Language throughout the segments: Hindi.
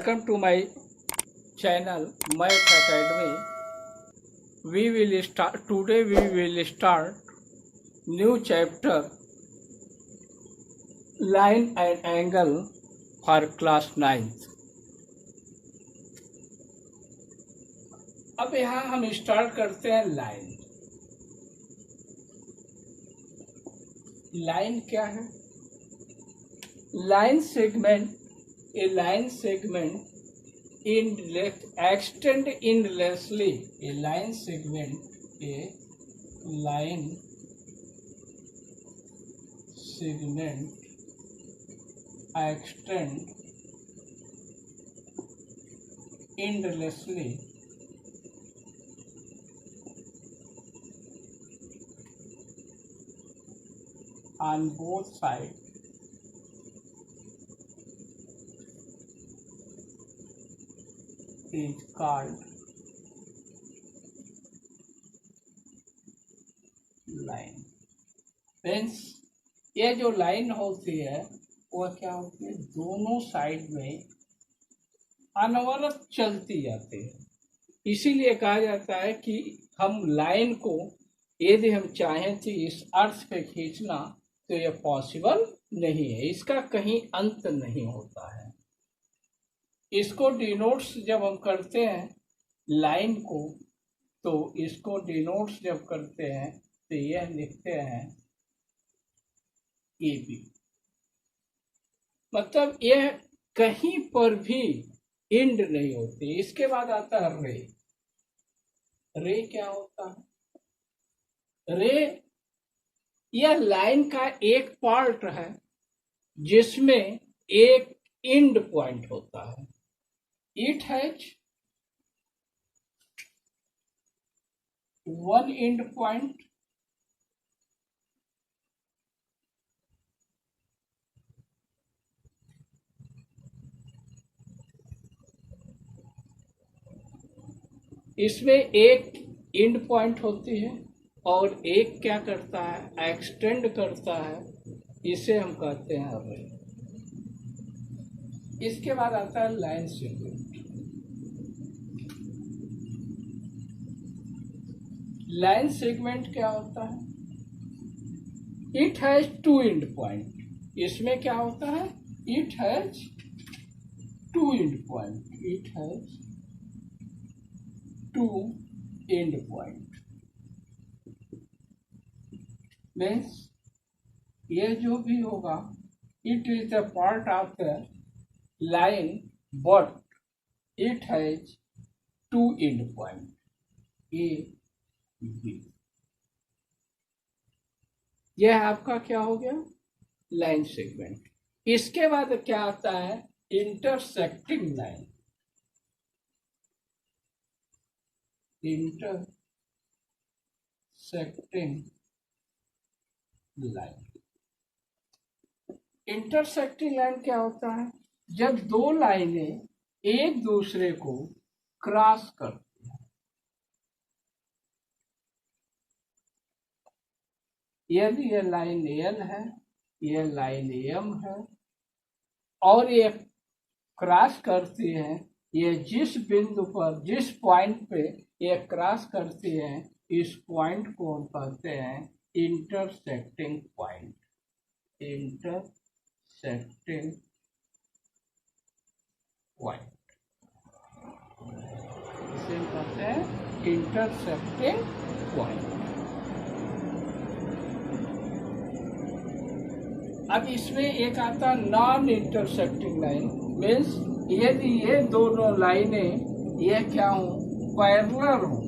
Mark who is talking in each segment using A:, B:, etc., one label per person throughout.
A: Welcome to my channel Math Academy. Today we will start new chapter line and angle for class 9th. अब यहाँ हम स्टार्ट करते हैं लाइन. लाइन क्या है? Line segment, a line segment extend endlessly. A line segment extend endlessly on both sides is called line. Friends, ये जो लाइन होती है वो क्या होती है? दोनों साइड में अनवरत चलती जाती है. इसीलिए कहा जाता है कि हम लाइन को यदि हम चाहें तो इस अर्थ पे खींचना तो ये पॉसिबल नहीं है. इसका कहीं अंत नहीं होता है. इसको डिनोट्स जब हम करते हैं लाइन को, तो इसको डिनोट्स जब करते हैं तो यह लिखते हैं ए बी. मतलब यह कहीं पर भी एंड नहीं होती. इसके बाद आता है रे. रे क्या होता है? रे यह लाइन का एक पार्ट है जिसमें एक एंड पॉइंट होता है. It has one end point इसमें एक एंड पॉइंट होती है और एक क्या करता है? एक्सटेंड करता है. इसे हम कहते हैं रे. इसके बाद आता है लाइन सेगमेंट. लाइन सेगमेंट क्या होता है? It has two end point. इसमें क्या होता है? It has two end point. It has two end point. Means ये जो भी होगा, it is the part of the line but it has two end point A B. यह आपका क्या हो गया? Line segment. इसके बाद क्या आता है? Intersecting line. Intersecting line. Intersecting line क्या होता है? जब दो लाइनें एक दूसरे को क्रॉस करती हैं. यदि यह लाइन एल है, यह लाइन एम है और ये क्रॉस करती है, ये जिस बिंदु पर, जिस पॉइंट पे ये क्रॉस करती है, इस पॉइंट को हम कहते हैं इंटरसेक्टिंग पॉइंट. इंटरसेक्टिंग पॉइंट इसे कहते हैं इंटरसेक्टिंग पॉइंट. अब इसमें एक आता नॉन इंटरसेक्टिंग लाइन. मीन्स यदि ये दोनों लाइनें ये क्या हो? पैरेलल हो.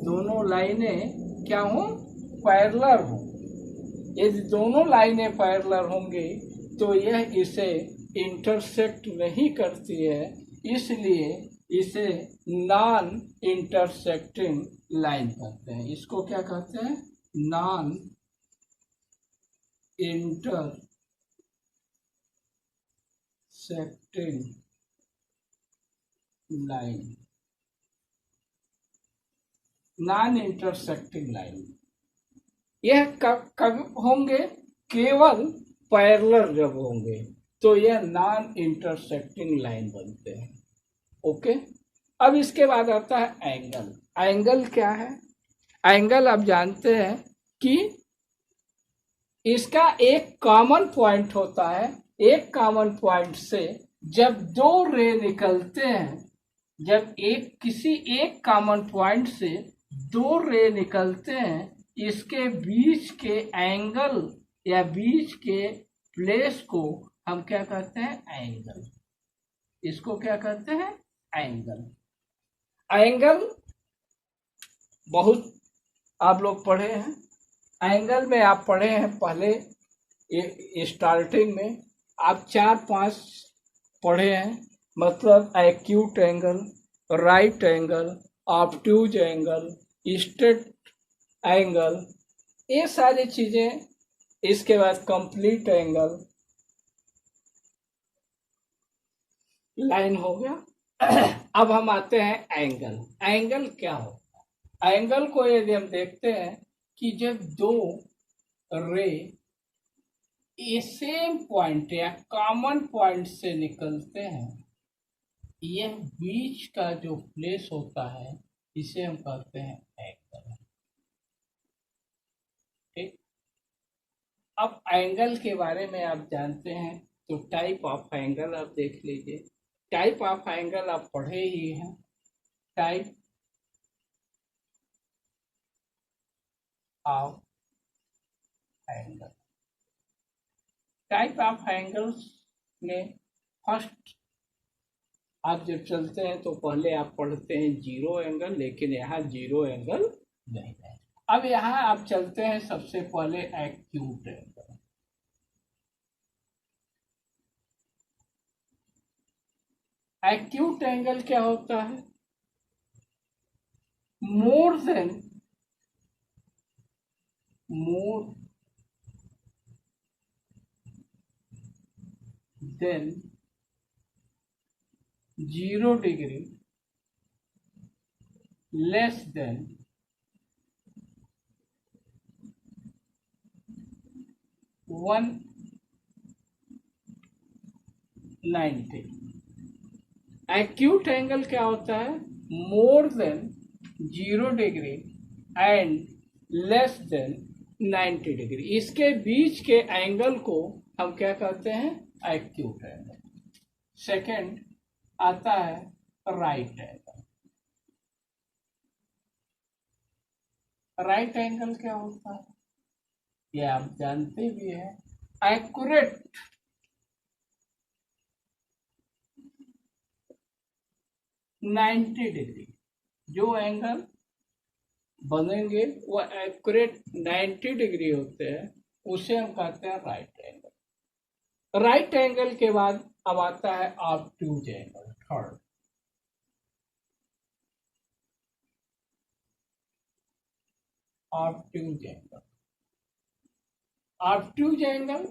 A: दोनों लाइनें क्या हो? पैरेलल हो. यदि दोनों लाइनें पैरेलल होंगी तो यह इसे इंटरसेक्ट नहीं करती है. इसलिए इसे नॉन इंटरसेक्टिंग लाइन कहते हैं. इसको क्या कहते हैं? Non intersecting line. Non intersecting line यह कब होंगे? केवल पैरेलल जब होंगे. तो यह नॉन इंटरसेक्टिंग लाइन बनते हैं। ओके, अब इसके बाद आता है एंगल। एंगल क्या है? एंगल आप जानते हैं कि इसका एक कॉमन पॉइंट होता है। एक कॉमन पॉइंट से जब दो रे निकलते हैं, जब किसी एक कॉमन पॉइंट से दो रे निकलते हैं, इसके बीच के एंगल या बीच के प्लेस को हम क्या कहते हैं? एंगल। इसको क्या कहते हैं? एंगल। एंगल बहुत आप लोग पढ़े हैं। एंगल में आप पढ़े हैं पहले स्टार्टिंग में आप 4-5 पढ़े हैं, मतलब acute angle, right angle, obtuse angle, straight angle, ये सारी चीजें। इसके बाद कंप्लीट एंगल, लाइन हो गया। अब हम आते हैं एंगल। एंगल क्या होता है? एंगल को यदि हम देखते हैं कि जब दो रे सेम पॉइंट या कॉमन पॉइंट से निकलते हैं, यह बीच का जो प्लेस होता है इसे हम कहते हैं एंगल। ठीक, अब एंगल के बारे में आप जानते हैं तो टाइप ऑफ एंगल आप देख लीजिए। टाइप ऑफ एंगल आप पढ़े ही हैं। Type of angle, type of angles में फर्स्ट आप जब चलते हैं तो पहले आप पढ़ते हैं जीरो एंगल, लेकिन यहाँ जीरो एंगल नहीं है। अब यहाँ आप चलते हैं सबसे पहले एक्यूट एंगल। एक्यूट एंगल क्या होता है? More than zero degree less than 190। Acute angle क्या होता है? More than 0 degree and less than 90 degree. इसके बीच के एंगल को हम क्या कहते हैं? Acute angle. सेकंड आता है राइट एंगल। राइट एंगल क्या होता है? ये आप जानते भी हैं। एक्यूरेट 90 डिग्री जो एंगल बनेंगे वो एक्यूरेट 90 डिग्री होते हैं, उसे हम कहते हैं राइट एंगल। राइट एंगल के बाद अब आता है obtuse angle. Third obtuse angle. Obtuse angle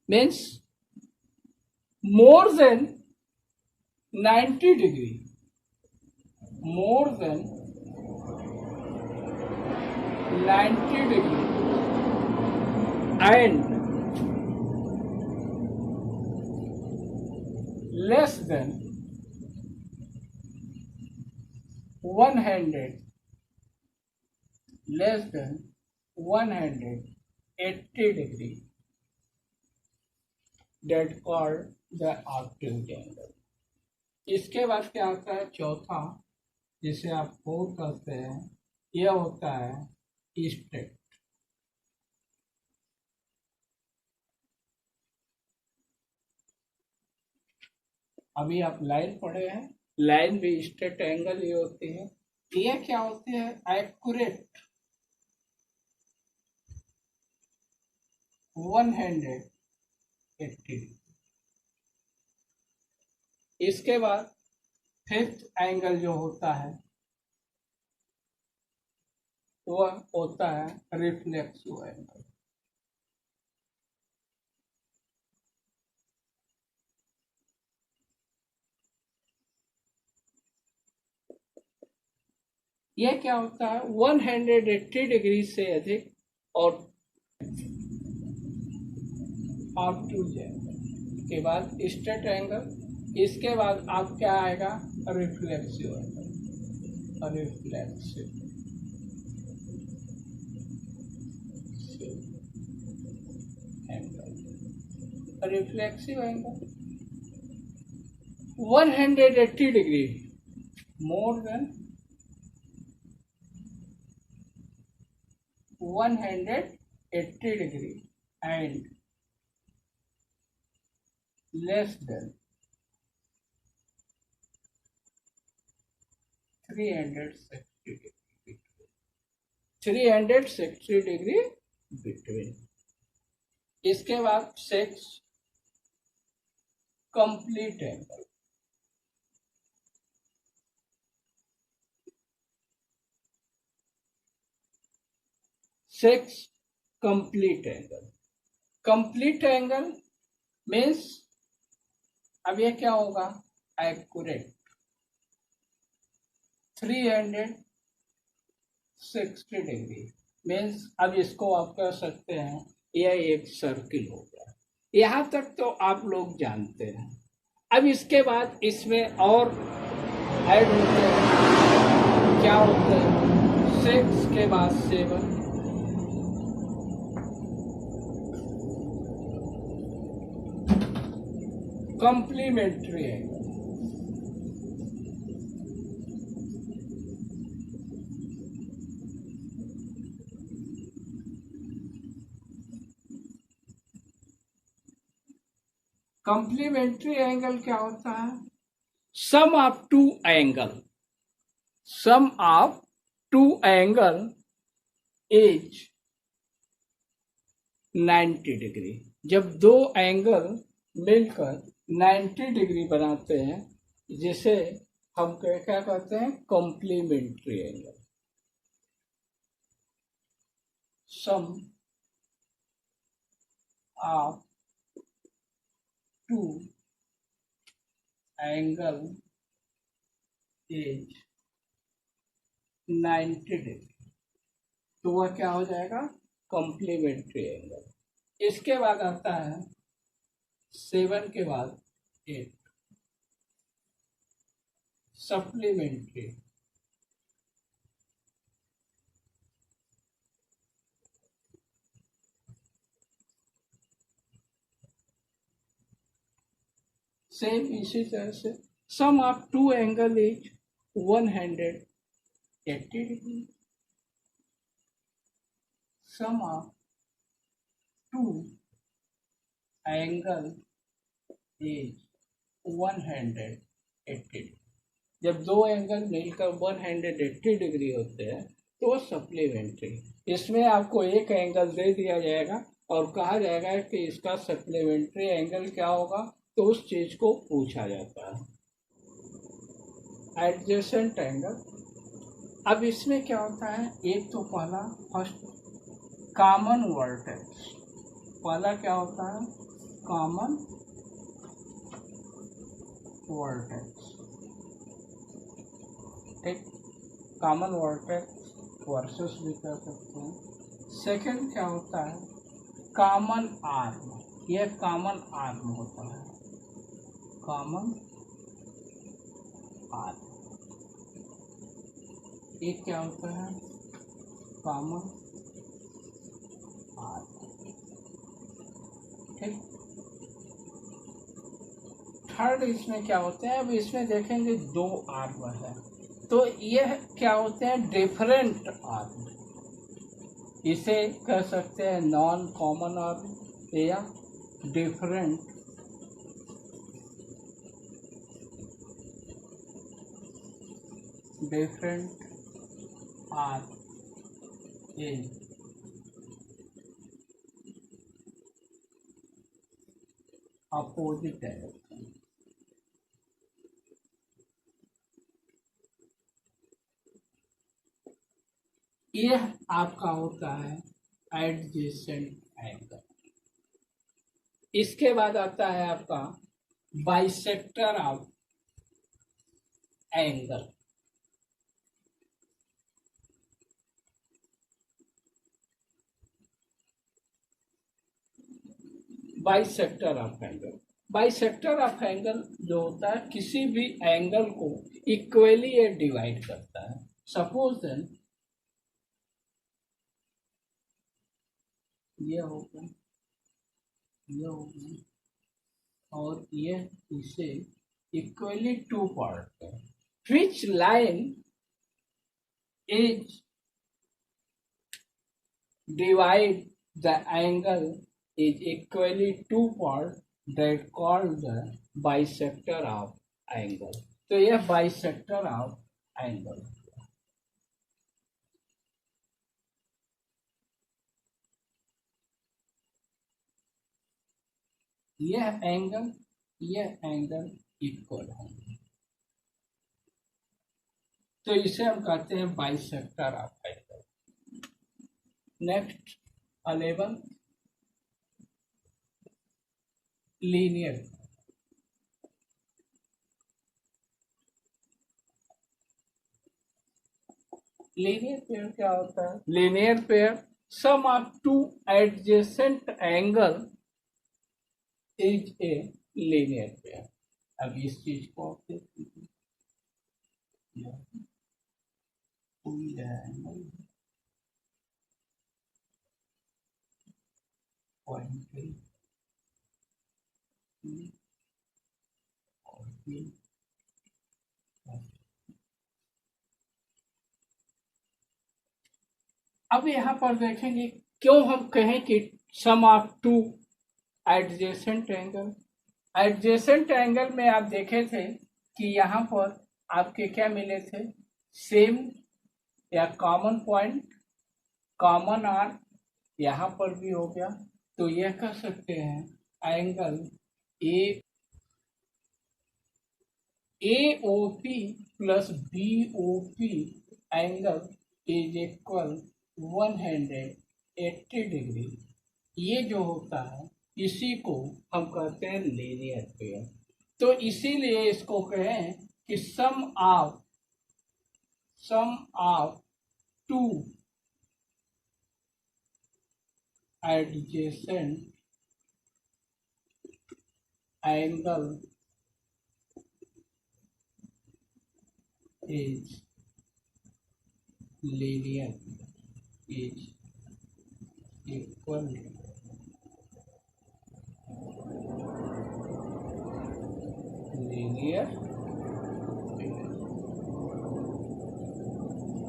A: means more than 90 degree, more than 90 degree and less than 100, less than 180 degree, that called the obtuse angle। इसके बाद क्या आता है? चौथा, जिसे आप फोर कहते हैं, यह होता है स्ट्रेट। अभी आप लाइन पढ़े हैं, लाइन भी स्ट्रेट एंगल ही होती है। यह क्या होते हैं? एक्यूरेट 180। इसके बाद फिफ्थ एंगल जो होता है वह होता है रिफ्लेक्सिव एंगल। यह क्या होता है? 180 डिग्री से अधिक और ऑब्ट्यूज एंगल। के बाद स्ट्रेट एंगल, इसके बाद आप क्या आएगा, reflexive angle, reflexive angle, reflexive angle 180 degree, more than 180 degree and less than 360 degree, 360 degree between। इसके बाद 6 complete angle, 6 complete angle, complete angle means अब ये क्या होगा, एक्यूरेट 360 डिग्री मीन्स अब इसको आप कह सकते हैं यह एक सर्किल हो गया। यहाँ तक तो आप लोग जानते हैं। अब इसके बाद इसमें और ऐड होते हैं, क्या होते हैं, 6 के बाद 7, कॉम्प्लीमेंट्री एंगल, कॉम्प्लीमेंट्री एंगल क्या होता है, sum of two angle, sum of two angle is 90 degree. जब दो एंगल मिलकर 90 डिग्री बनाते हैं जिसे हम क्या कहते हैं, complementary angle. Sum of two angle is 90 degree, तो वह क्या हो जाएगा, कॉम्प्लीमेंट्री एंगल। इसके बाद आता है 7 के बाद 8, सप्लीमेंट्री, सेम इसी तरह से sum of two angle is 180 degree, sum of two angle is 180। जब दो एंगल मिलकर 180 डिग्री होते हैं तो सप्लीमेंट्री। इसमें आपको एक एंगल दे दिया जाएगा और कहा जाएगा कि इसका सप्लीमेंट्री एंगल क्या होगा, तो उस चीज को पूछा जाता है। एडजेसेंट एंगल, अब इसमें क्या होता है, एक तो पहला फर्स्ट कॉमन वर्टेक्स, पहला क्या होता है, कॉमन वर्टेक्स, ठीक, कॉमन वर्टेक्स वर्सेस भी कह सकते हैं। सेकंड क्या होता है, कॉमन आर्म, यह कॉमन आर्म होता है, कॉमन आर्म, एक क्या होता है, कॉमन आर्म, ठीक। थर्ड इसमें क्या होते हैं, अब इसमें देखेंगे दो आर्म है, तो यह क्या होते हैं, डिफरेंट आर्म, इसे कह सकते हैं नॉन कॉमन आर्म या different arm in opposite direction. यह आपका होता है एडजेसेंट एंगल। इसके बाद आता है आपका bisector of angle. Bisector of angle bisector of angle जो होता है किसी भी एंगल को इक्वली ये डिवाइड करता है। सपोज देन ये होगा, ये होगा, और ये इसे इक्वली टू पार्ट है। Which line is divide the angle is equally two part that called the bisector of angle। तो यह bisector of angle। यह एंगल इक्वल है, तो इसे हम कहते हैं bisector of angle. Next 11 linear. Linear pair क्या होता है? Linear pair sum of two adjacent angle is a linear pair. अब इस चीज को आप देख लीजिए, एंगल पॉइंट अब यहाँ पर देखेंगे क्यों हम कहें कि sum of two adjacent angle. Adjacent angle में आप देखे थे कि यहाँ पर आपके क्या मिले थे? सेम या कॉमन पॉइंट, कॉमन आर्क यहाँ पर भी हो गया। तो यह कह सकते हैं angle AOP plus BOP angle is equal 180 degree. ये जो होता है इसी को हम कहते हैं लीनियर पेयर। तो इसीलिए इसको कहें कि sum of two adjacent angle is linear, is equal linear,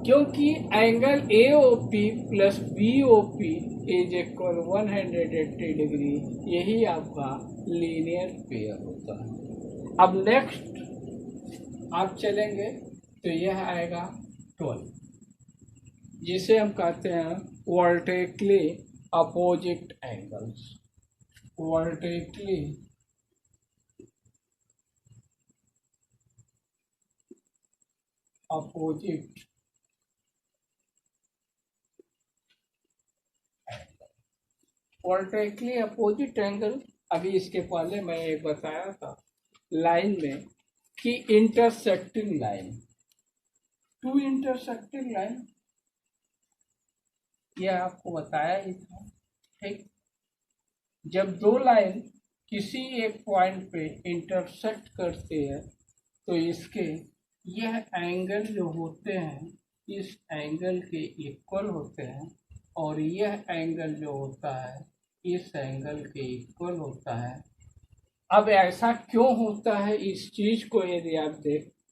A: क्योंकि angle AOP plus BOP is equal 180 degree, यही आपका लीनियर पेयर होता है। अब नेक्स्ट आप चलेंगे तो यह आएगा 12, जिसे हम कहते हैं vertically opposite angles. Vertically opposite vertically opposite angle. अभी इसके पहले मैं एक बताया था लाइन में कि intersecting line, two intersecting line, यह आपको बताया ही था। ठीक, जब दो लाइन किसी एक पॉइंट पे इंटरसेक्ट करती है तो इसके यह एंगल जो होते हैं इस एंगल के इक्वल होते हैं, और यह एंगल जो होता है इस एंगल के इक्वल होता है। अब ऐसा क्यों होता है, इस चीज को यदि आप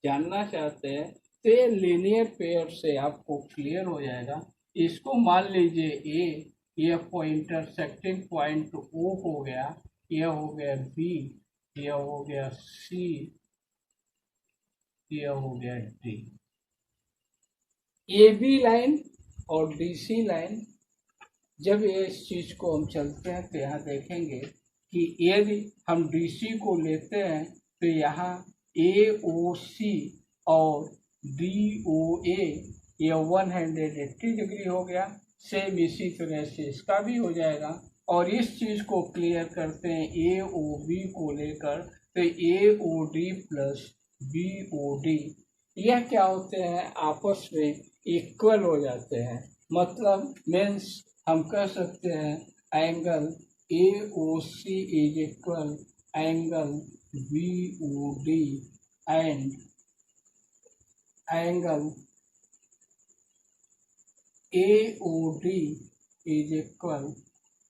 A: जानना चाहते हैं तो ये लीनियर पेयर से आपको क्लियर हो जाएगा। इसको मान लीजिए ए, यह इंटरसेक्टिंग पॉइंट O हो गया, यह हो गया B, यह हो गया C, यह हो गया D। AB लाइन और DC लाइन, जब ये इस चीज को हम चलते हैं तो यहाँ देखेंगे कि यदि हम DC को लेते हैं तो यहाँ AOC और DOA यह 180 डिग्री हो गया। सेम इसी तरह से इसका भी हो जाएगा। और इस चीज को क्लियर करते हैं AOB को लेकर, तो AOD प्लस BOD यह क्या होते हैं, आपस में इक्वल हो जाते हैं। मतलब मीन्स हम कह सकते हैं angle AOC is equal angle BOD and angle AOD is equal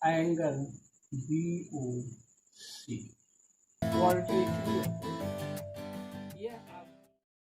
A: angle BOC. Voltage